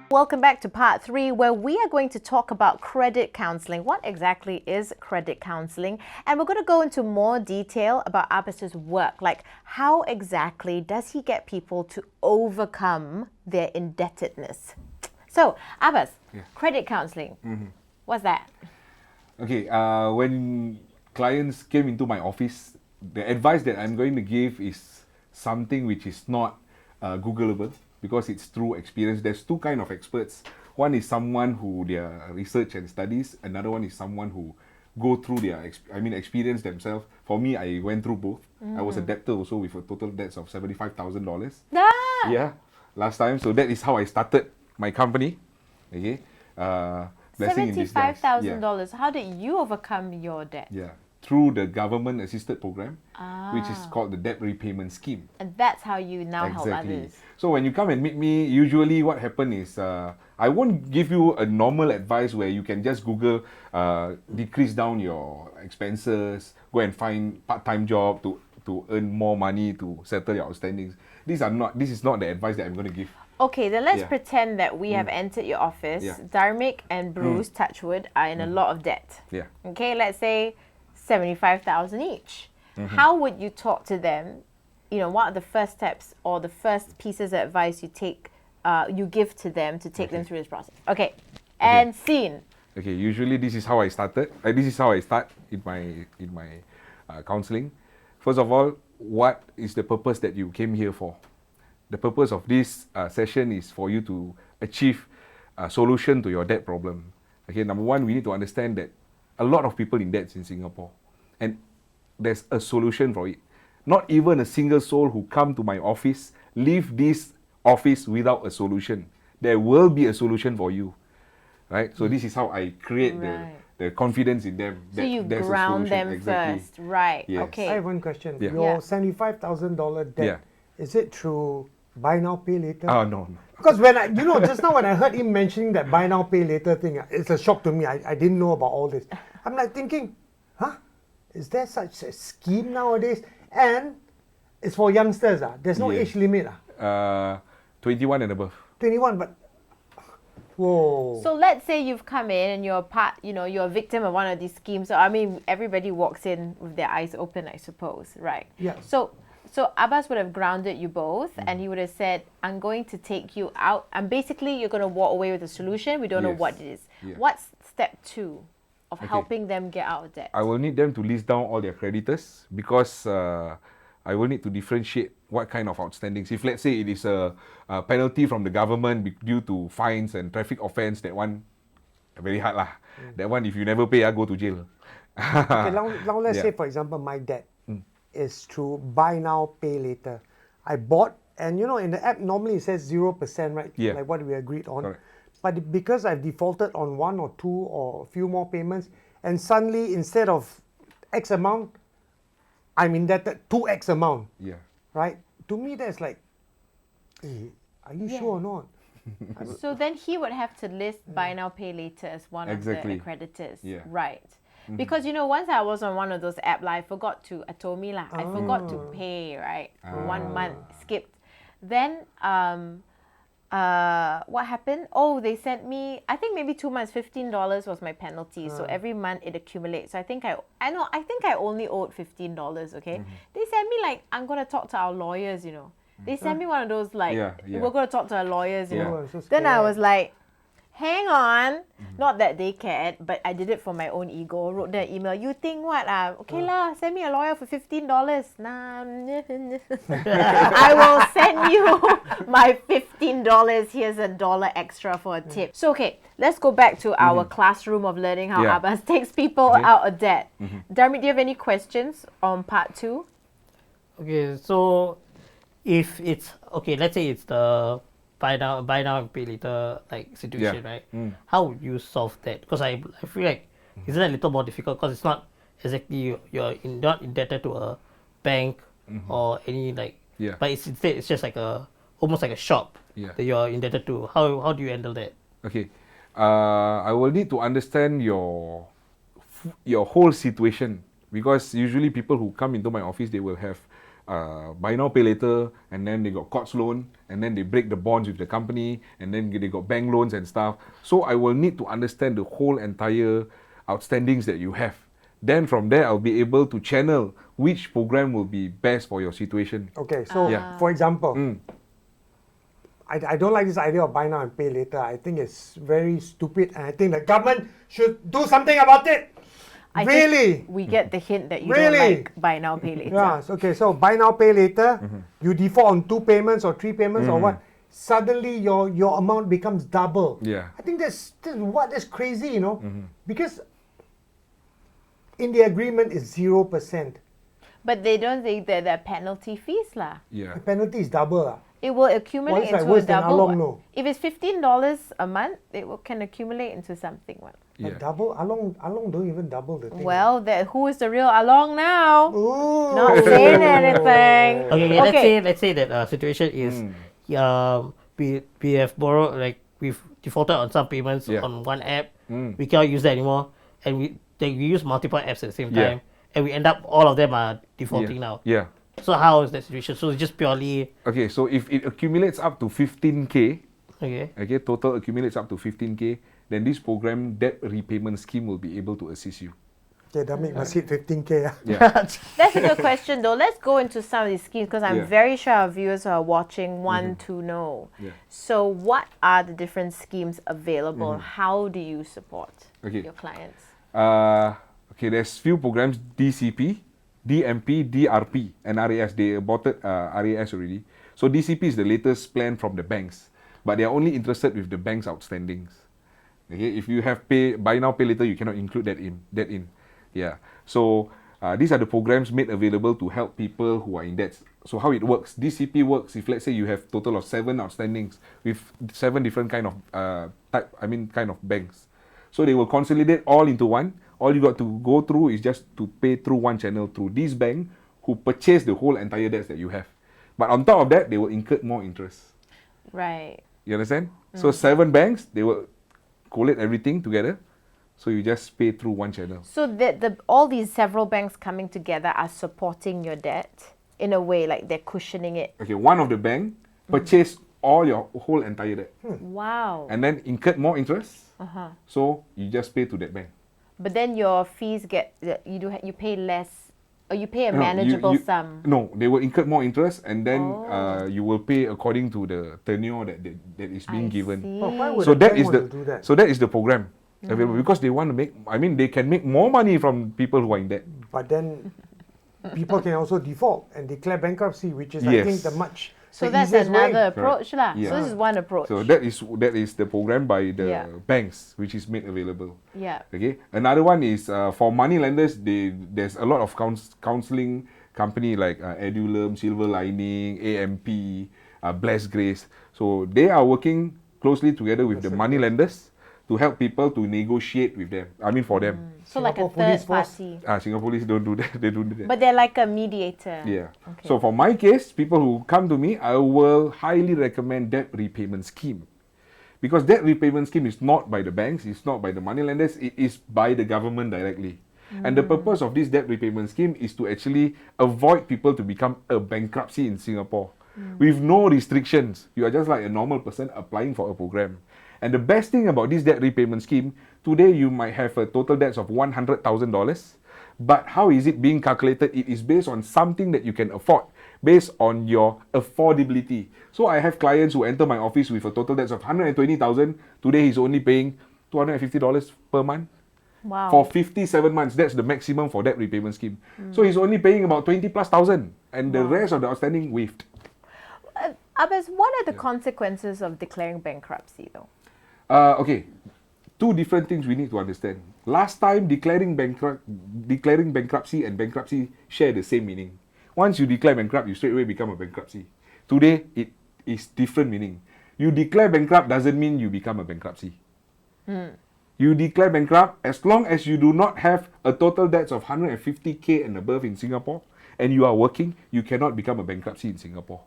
Welcome back to part 3, where we are going to talk about credit counseling. What exactly is credit counseling? And we're going to go into more detail about Abbas's work, like how exactly does he get people to overcome their indebtedness? So, Abbas, credit counseling, what's that? Okay, when clients came into my office, the advice that I'm going to give is something which is not Googleable because it's through experience. There's two kind of experts. One is someone who their research and studies. Another one is someone who go through their experience themselves. For me, I went through both. I was a debtor also with a total debts of $75,000. Ah! Yeah, last time. So that is how I started my company. Okay. Blessing in disguise. $75,000. How did you overcome your debt? Yeah, through the government assisted program, which is called the debt repayment scheme. And that's how you now help others. So when you come and meet me, usually what happens is I won't give you a normal advice where you can just Google decrease down your expenses, go and find part-time job to earn more money to settle your outstandings. This is not the advice that I'm going to give. Okay, then let's pretend that we have entered your office. Dharmic and Bruce, Touchwood, are in a lot of debt. Yeah. Okay, let's say 75,000 each. How would you talk to them? You know, what are the first steps or the first pieces of advice you give to them to take them through this process? Okay, and scene. Okay, usually this is how I started. This is how I start in my counseling. First of all, what is the purpose that you came here for? The purpose of this session is for you to achieve a solution to your debt problem. Okay, number one, we need to understand that a lot of people in debts in Singapore, and there's a solution for it. Not even a single soul who come to my office leave this office without a solution. There will be a solution for you, right? So this is how I create the confidence in them. So you ground them first, right? Yes. Okay. I have one question. Yeah. Your $75,000 debt, is it through buy now, pay later? Oh, no. Because just now when I heard him mentioning that buy now, pay later thing, it's a shock to me. I didn't know about all this. I'm like thinking, is there such a scheme nowadays? And it's for youngsters. There's no age limit. 21 and above. 21, but whoa. So let's say you've come in and you're a victim of one of these schemes. So I mean, everybody walks in with their eyes open, I suppose, right? Yeah. So Abbas would have grounded you both, and he would have said, I'm going to take you out, and basically you're going to walk away with a solution. We don't know what it is. Yeah. What's step 2 of helping them get out of debt? I will need them to list down all their creditors because I will need to differentiate what kind of outstandings. If let's say it is a penalty from the government due to fines and traffic offence, that one very hard lah. That one, if you never pay, I go to jail. Okay, now let's say, for example, my debt is through buy now, pay later. I bought, and in the app normally it says 0%, right? Yeah. Like what we agreed on. Correct. But because I've defaulted on one or two or a few more payments, and suddenly instead of X amount, I'm indebted to X amount. Yeah. Right? To me, that's like, hey, are you sure or not? So then he would have to list buy now, pay later as one of the accreditors. Yeah. Right. Because once I was on one of those apps, I forgot to pay, right? For 1 month, skipped. Then what happened? Oh, they sent me, I think maybe 2 months, $15 was my penalty. So every month it accumulates. So I think I only owed $15, okay? They sent me I'm going to talk to our lawyers, They sent me one of those we're going to talk to our lawyers, Oh, so Then I scared. was like, hang on. Not that they cared, but I did it for my own ego. Wrote them an email. You think what? Okay lah, send me a lawyer for $15. Nah, I will send you my $15. Here's $1 extra for a tip. So okay, let's go back to our classroom of learning how Abbas takes people out of debt. Dharmic, do you have any questions on part 2? Okay, so if it's let's say it's the buy now and pay later situation, right? How would you solve that? Because I feel like isn't that a little more difficult because it's not exactly you're not indebted to a bank or any but instead it's just almost like a shop that you're indebted to. How do you handle that? Okay, I will need to understand your whole situation because usually people who come into my office they will have buy now pay later, and then they got courts loan, and then they break the bonds with the company, and then they got bank loans and stuff. So I will need to understand the whole entire outstandings that you have. Then from there, I'll be able to channel which program will be best for your situation. Okay, so Yeah. for example, I don't like this idea of buy now and pay later. I think it's very stupid, and I think the government should do something about it. I Really? think we get the hint that you Really? don't like buy now, pay later. Yeah, okay, so buy now, pay later, you default on 2 payments or 3 payments or what, suddenly your amount becomes double. Yeah. I think that's crazy, you know, because in the agreement is 0%. But they don't think that there are penalty fees lah. Yeah. The penalty is double. It will accumulate Why is that into worse a than double. Along what? no? If it's $15 a month, can accumulate into something. What? Yeah. But double, Along don't even double the thing. Well, who is the real Along now? Ooh. Not saying anything. Okay, let's say that situation is we have borrowed, like we've defaulted on some payments on one app. We cannot use that anymore, and we use multiple apps at the same time, and we end up all of them are defaulting now. Yeah. So how is that situation? So it's just purely Okay, so if it accumulates up to 15K, okay. total accumulates up to 15K, then this program debt repayment scheme will be able to assist you. Okay, that must hit 15K. Yeah. That's a good question, though. Let's go into some of these schemes because I'm Yeah. very sure our viewers who are watching want to know. Yeah. So, what are the different schemes available? How do you support Okay. your clients? Okay, there's few programs, DCP, DMP, DRP, and RAS. They aborted RAS already. So DCP is the latest plan from the banks, but they are only interested with the bank's outstandings. Okay, if you have buy now, pay later, you cannot include that in. Yeah. So these are the programs made available to help people who are in debt. So how it works? DCP works if let's say you have total of 7 outstandings with 7 different kind of banks. So they will consolidate all into one. All you got to go through is just to pay through one channel through this bank who purchase the whole entire debts that you have. But on top of that, they will incur more interest. Right. You understand? So 7 banks, they will collate everything together. So you just pay through one channel. So that all these several banks coming together are supporting your debt in a way, like they're cushioning it. Okay, one of the bank purchase all your whole entire debt Wow. and then incurred more interest. So you just pay to that bank. But then your fees you pay less, or you pay a No, manageable sum. No, they will incur more interest, and then you will pay according to the tenure that is being given. See. But why would So a that bank is want to do that? so that is the program available because they want to make. I mean, they can make more money from people who are in debt. But then people can also default and declare bankruptcy, which is I think Yes. So the that's easiest way. another approach lah. Yeah. So this is one approach. So that is the program by the Yeah. banks which is made available. Yeah. Okay. Another one is for money lenders. There's a lot of counseling company like Edulum, Silver Lining, AMP, Blessed Grace. So they are working closely together with the money lenders to help people to negotiate with them. I mean for them. So like a Singapore Police third Force. party. Singapore police don't do that. They don't do that. But they're like a mediator. Yeah. Okay. So for my case, people who come to me, I will highly recommend debt repayment scheme. Because debt repayment scheme is not by the banks, it's not by the money lenders, it is by the government directly. And the purpose of this debt repayment scheme is to actually avoid people to become a bankruptcy in Singapore. With no restrictions. You are just like a normal person applying for a program. And the best thing about this debt repayment scheme, today you might have a total debts of $100,000. But how is it being calculated? It is based on something that you can afford, based on your affordability. So I have clients who enter my office with a total debts of $120,000. Today he's only paying $250 per month. Wow. For 57 months. That's the maximum for debt repayment scheme. So he's only paying about 20,000+, and the rest of the outstanding waived. Abbas, what are the consequences of declaring bankruptcy though? Okay, 2 different things we need to understand. Last time, declaring bankruptcy and bankruptcy share the same meaning. Once you declare bankrupt, you straight away become a bankruptcy. Today, it is different meaning. You declare bankrupt doesn't mean you become a bankruptcy. You declare bankrupt as long as you do not have a total debts of 150K and above in Singapore, and you are working, you cannot become a bankruptcy in Singapore.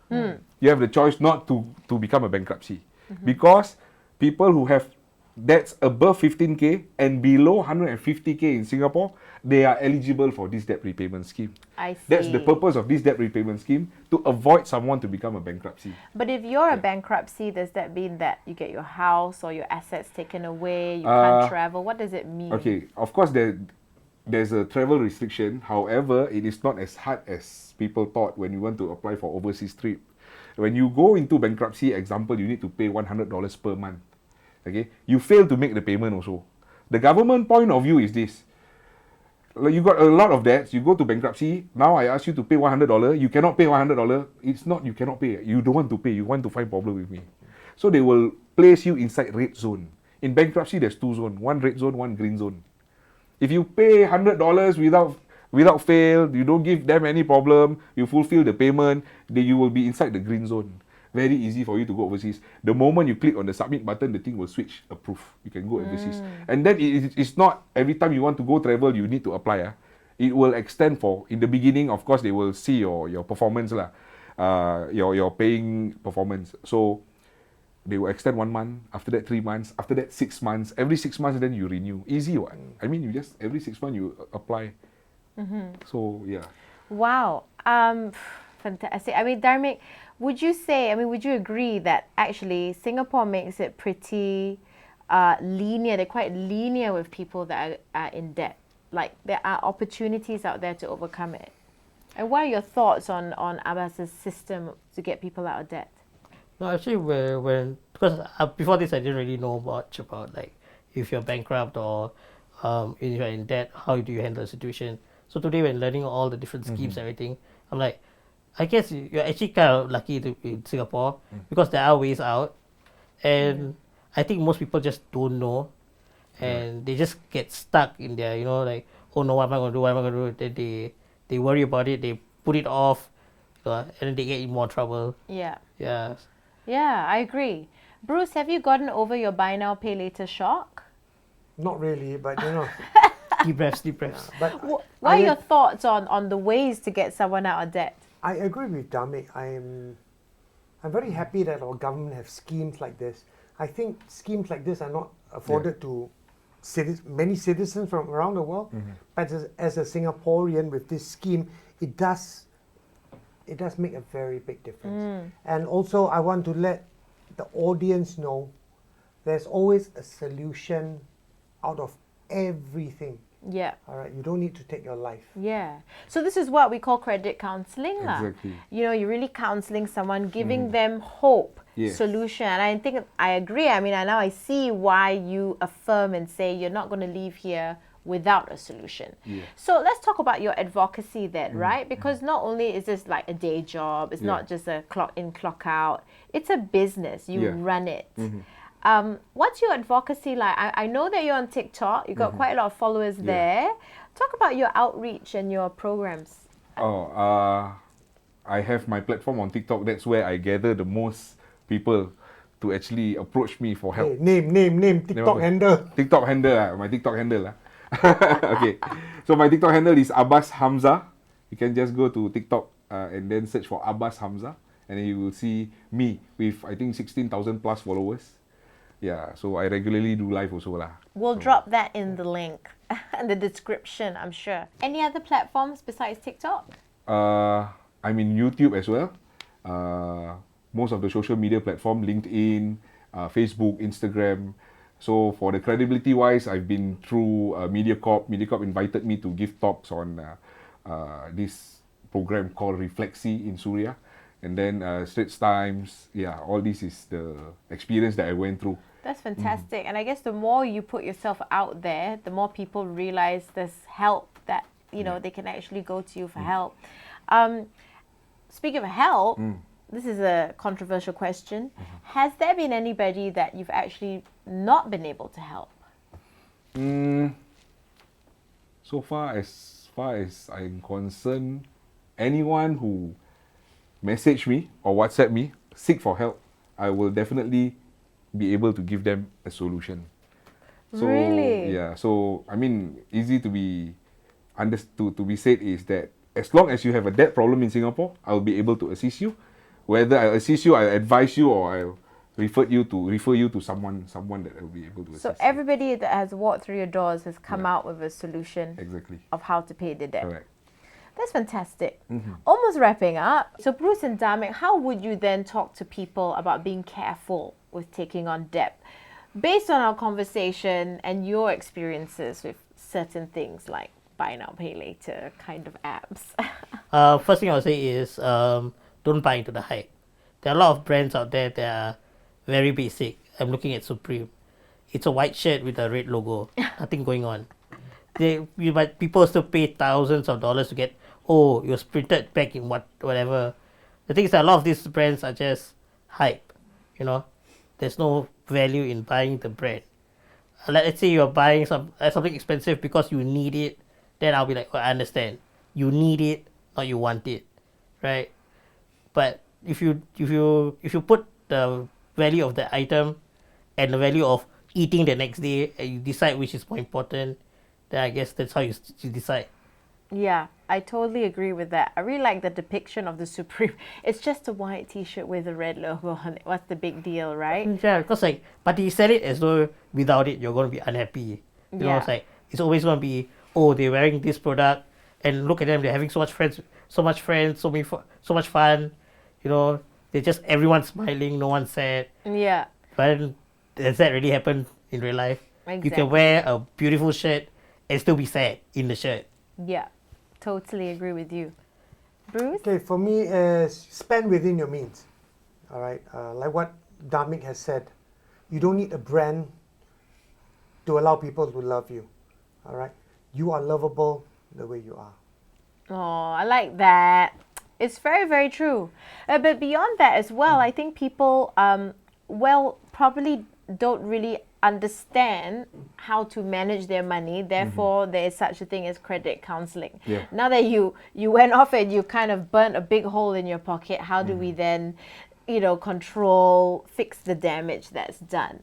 You have the choice not to become a bankruptcy. Because people who have that's above 15K and below 150K in Singapore, they are eligible for this debt repayment scheme. I see. That's the purpose of this debt repayment scheme, to avoid someone to become a bankruptcy. But if you're a Yeah. bankruptcy, does that mean that you get your house or your assets taken away, you can't travel? What does it mean? Okay, of course there's a travel restriction. However, it is not as hard as people thought when you want to apply for overseas trip. When you go into bankruptcy, example, you need to pay $100 per month. Okay, you fail to make the payment also. The government point of view is this: like, you got a lot of debts, you go to bankruptcy. Now I ask you to pay $100, you cannot pay $100. It's not you cannot pay. You don't want to pay. You want to find problem with me. So they will place you inside red zone. In bankruptcy, there's 2 zones: one red zone, one green zone. If you pay $100 without fail, you don't give them any problem, you fulfill the payment, then you will be inside the green zone. Very easy for you to go overseas. The moment you click on the submit button, the thing will switch, approve. You can go overseas. And then it's not every time you want to go travel, you need to apply. It will extend for, in the beginning, of course, they will see your performance, your paying performance. So they will extend 1 month, after that 3 months, after that 6 months. Every 6 months, then you renew. Easy one. I mean, you just, every 6 months, you apply. So, yeah. Wow. Fantastic. I mean, Dharmik, would you agree that actually Singapore makes it pretty linear? They're quite linear with people that are in debt. Like, there are opportunities out there to overcome it. And what are your thoughts on Abbas's system to get people out of debt? No, actually, because before this, I didn't really know much about, like, if you're bankrupt or if you're in debt, how do you handle the situation. So today, when learning all the different schemes and everything, I'm like, I guess you're actually kind of lucky to be in Singapore because there are ways out. And I think most people just don't know. And they just get stuck in their, like, oh no, what am I going to do? What am I going to do? Then they worry about it. They put it off. And then they get in more trouble. Yeah. Yeah. Yeah, I agree. Bruce, have you gotten over your buy now, pay later shock? Not really, but Deep breaths. But What are your thoughts on the ways to get someone out of debt? I agree with Dharmik. I'm very happy that our government have schemes like this. I think schemes like this are not afforded to many citizens from around the world. But as a Singaporean with this scheme, it does make a very big difference. And also, I want to let the audience know there's always a solution out of everything. Yeah. All right, you don't need to take your life. Yeah. So this is what we call credit counseling. Exactly. You're really counseling someone, giving them hope, solution. And I think I agree. I mean, now I see why you affirm and say you're not going to leave here without a solution. Yeah. So let's talk about your advocacy then, right? Because not only is this like a day job, it's not just a clock in, clock out. It's a business. You run it. What's your advocacy like? I know that you're on TikTok. You've got quite a lot of followers there. Talk about your outreach and your programs. I have my platform on TikTok. That's where I gather the most people to actually approach me for help. Hey, name, TikTok handle. TikTok handle, my TikTok handle. Okay, so my TikTok handle is Abbas Hamza. You can just go to TikTok and then search for Abbas Hamza, and then you will see me with, I think, 16,000 plus followers. Yeah, so I regularly do live also lah. We'll drop that in the link, in the description, I'm sure. Any other platforms besides TikTok? I'm in YouTube as well. Most of the social media platform, LinkedIn, Facebook, Instagram. So for the credibility wise, I've been through MediaCorp. MediaCorp invited me to give talks on this program called Reflexi in Suria. And then Straits Times, all this is the experience that I went through. That's fantastic. And I guess the more you put yourself out there, the more people realize there's help that, they can actually go to you for help. Speaking of help, this is a controversial question. Has there been anybody that you've actually not been able to help? So far as I'm concerned, anyone who message me or WhatsApp me, seek for help, I will definitely be able to give them a solution. So, really? Yeah. So I mean, easy to be understood, to be said is that as long as you have a debt problem in Singapore, I'll be able to assist you. Whether I'll assist you, I'll advise you, or I'll refer you to someone that will be able to assist So you. everybody that has walked through your doors has come Yeah. out with a solution Exactly. of how to pay the debt. Correct. That's fantastic. Almost wrapping up. So Bruce and Damek, how would you then talk to people about being careful with taking on debt? Based on our conversation and your experiences with certain things like buy now, pay later kind of apps. First thing I would say is don't buy into the hype. There are a lot of brands out there that are very basic. I'm looking at Supreme. It's a white shirt with a red logo. Nothing going on. But people still pay thousands of dollars to get, oh, it was printed back in whatever. The thing is that a lot of these brands are just hype. There's no value in buying the brand. Let's say you're buying something expensive because you need it, then I'll be like, I understand. You need it, not you want it, right? But if you put the value of the item and the value of eating the next day, and you decide which is more important, then I guess that's how you decide. Yeah, I totally agree with that. I really like the depiction of the Supreme. It's just a white t-shirt with a red logo on it. What's the big deal, right? Yeah, because but they sell it as though without it you're going to be unhappy. It's always going to be, oh, they're wearing this product, and look at them, they're having so much friends, so much fun. They're just everyone's smiling, no one's sad. Yeah, But does that really happen in real life? You exactly. can wear a beautiful shirt and still be sad in the shirt. Yeah, totally agree with you. Bruce? Okay, for me is spend within your means. All right, like what Damek has said, you don't need a brand to allow people to love you. All right, you are lovable the way you are. Oh, I like that. It's very, very true. But beyond that as well, I think people, probably don't really understand how to manage their money. Therefore, there is such a thing as credit counseling. Yeah. Now that you went off and you kind of burnt a big hole in your pocket, how do we then, fix the damage that's done?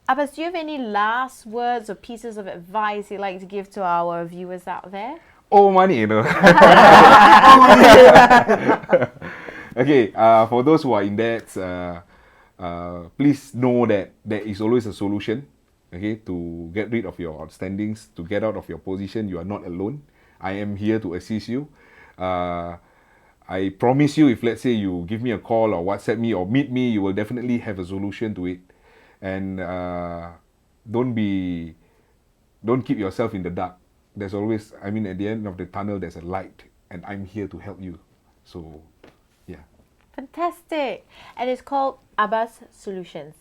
Abbas, do you have any last words or pieces of advice you'd like to give to our viewers out there? Oh, money, Okay, for those who are in debt, please know that there is always a solution, okay, to get rid of your outstandings, to get out of your position. You are not alone. I am here to assist you. I promise you, if let's say you give me a call or WhatsApp me or meet me, you will definitely have a solution to it. And don't keep yourself in the dark. There's always, at the end of the tunnel, there's a light, and I'm here to help you. So, yeah. Fantastic. And it's called Abbas Solutions.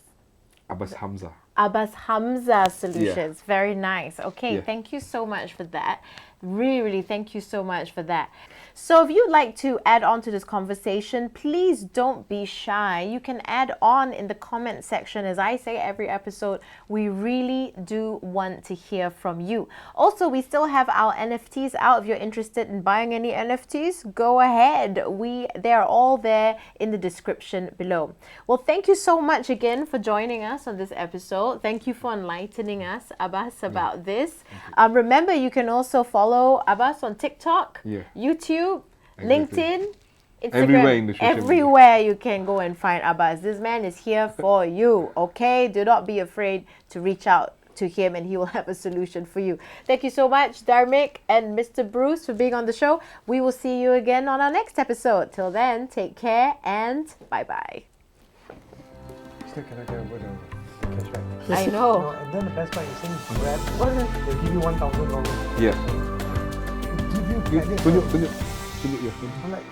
Abbas Hamza. Abbas Hamza Solutions. Yeah. Very nice. Okay, Yeah. Thank you so much for that. Really, really thank you so much for that. So if you'd like to add on to this conversation, please don't be shy. You can add on in the comment section. As I say every episode, we really do want to hear from you. Also, we still have our NFTs out. If you're interested in buying any NFTs, go ahead. They are all there in the description below. Well, thank you so much again for joining us on this episode. Thank you for enlightening us, Abbas, about this. Remember, you can also follow Abbas on TikTok, YouTube, LinkedIn, Instagram. Everywhere in the social media. Everywhere you can go and find Abbas. This man is here for you, okay? Do not be afraid to reach out to him and he will have a solution for you. Thank you so much, Dharmik and Mr. Bruce, for being on the show. We will see you again on our next episode. Till then, take care and bye-bye. Still cannot get over the cashback. I No, know. and then the best part is saying Grab, What is it? they give you $1,000. Yeah. They give you credit. Tunjuk your phone. I'm like,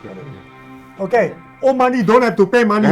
okay, owe money, don't have to pay money.